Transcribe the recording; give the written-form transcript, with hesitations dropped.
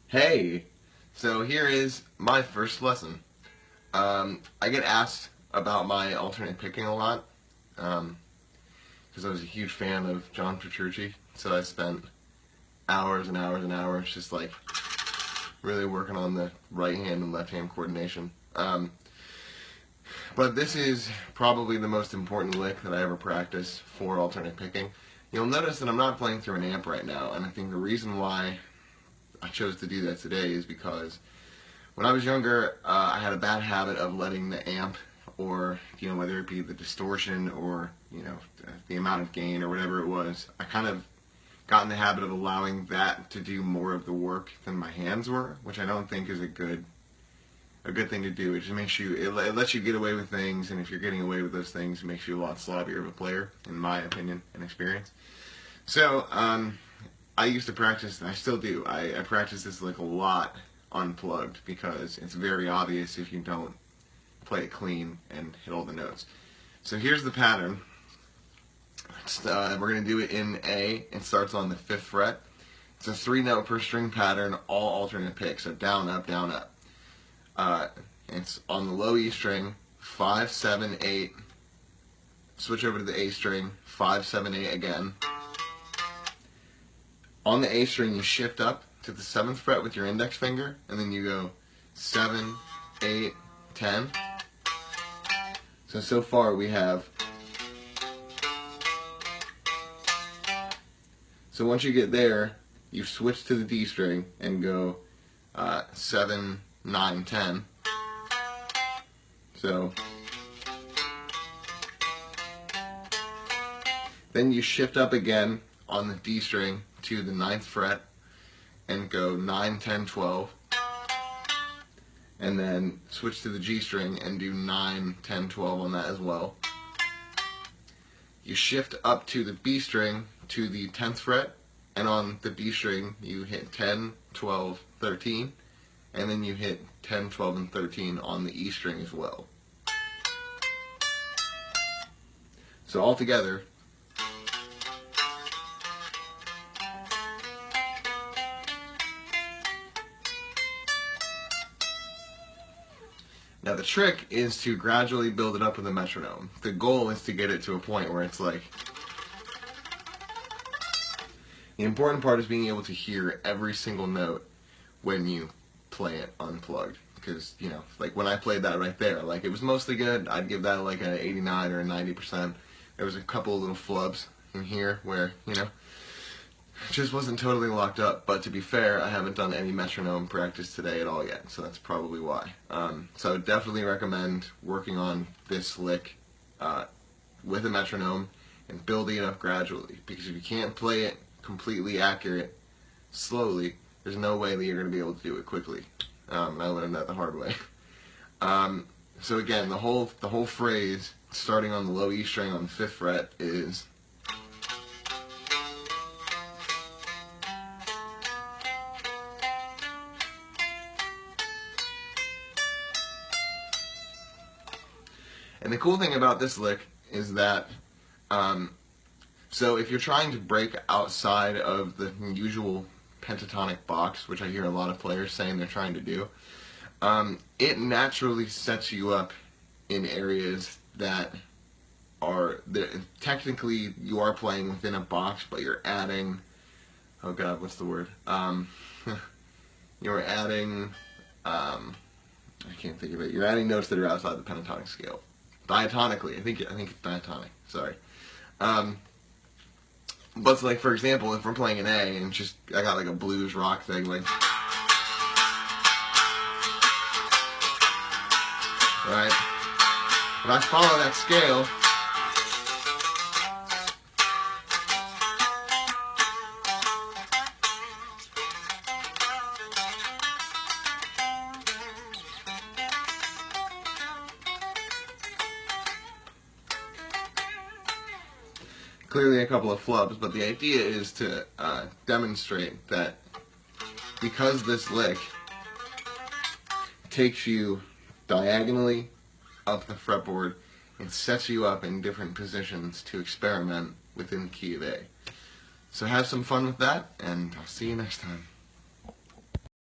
Hey, so here is my first lesson. I get asked about my alternate picking a lot because I was a huge fan of John Petrucci, so I spent hours and hours and hours just like really working on the right hand and left hand coordination. But this is probably the most important lick that I ever practice for alternate picking. You'll notice that I'm not playing through an amp right now, and I think the reason why I chose to do that today is because when I was younger, I had a bad habit of letting the amp, or whether it be the distortion or the amount of gain or whatever it was, I kind of got in the habit of allowing that to do more of the work than my hands were, which I don't think is a good thing to do. It just makes you, it lets you get away with things, and if you're getting away with those things, it makes you a lot sloppier of a player, in my opinion and experience. So, I used to practice, and I still do, I practice this like a lot unplugged because it's very obvious if you don't play it clean and hit all the notes. So here's the pattern. We're going to do it in A. It starts on the 5th fret. It's a 3-note per string pattern, all alternate picks, so down, up, down, up. It's on the low E string, 5, 7, 8. Switch over to the A string, 5, 7, 8 again. On the A string, you shift up to the 7th fret with your index finger, and then you go 7, 8, 10. So far we have. So once you get there, you switch to the D string and go 7, 9, 10. So then you shift up again on the D string to the 9th fret and go 9, 10, 12, and then switch to the G string and do 9, 10, 12 on that as well. You shift up to the B string to the 10th fret, and on the B string you hit 10, 12, 13, and then you hit 10, 12, and 13 on the E string as well. So all together, now the trick is to gradually build it up with a metronome. The goal is to get it to a point where it's like, the important part is being able to hear every single note when you play it unplugged. Because, like when I played that right there, like it was mostly good. I'd give that like an 89 or a 90%. There was a couple of little flubs in here where, it just wasn't totally locked up. But to be fair, I haven't done any metronome practice today at all yet, so that's probably why. So I would definitely recommend working on this lick with a metronome and building it up gradually. Because if you can't play it completely accurate slowly, there's no way that you're going to be able to do it quickly. I learned that the hard way. So again, the whole phrase, starting on the low E string on the 5th fret, is and the cool thing about this lick is that so if you're trying to break outside of the usual pentatonic box, which I hear a lot of players saying they're trying to do, it naturally sets you up in areas that are, technically you are playing within a box, but you're adding, oh god, what's the word? You're adding, I can't think of it, you're adding notes that are outside the pentatonic scale. Diatonically, I think it's diatonic, sorry. But like, for example, if we're playing an A and just, I got like a blues rock thing, like, right? If I follow that scale, clearly a couple of flubs, but the idea is to demonstrate that because this lick takes you diagonally up the fretboard, it sets you up in different positions to experiment within the key of A. So have some fun with that, and I'll see you next time.